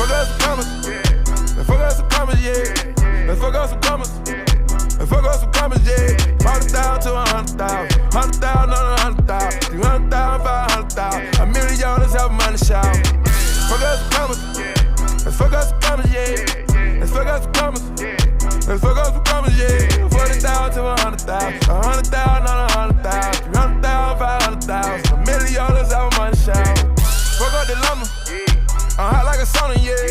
fuck up some commas. Let's fuck up some commas, yeah. Let's fuck up some commas. Let's fuck up some commas, yeah. 40,000 to 100,000. 100,000 on 100,000. 300,000, 500,000. $1 million, let's have money shout. Fuck up some commas. Let's fuck up some commas, yeah. Let's fuck up some commas. Let's fuck up some commas, yeah. 40,000 to 100,000. 100,000 on 100,000. 300,000, 500,000. $1 million, let's have money shout. Fuck up the lumber. I'm hot like a sauna, yeah.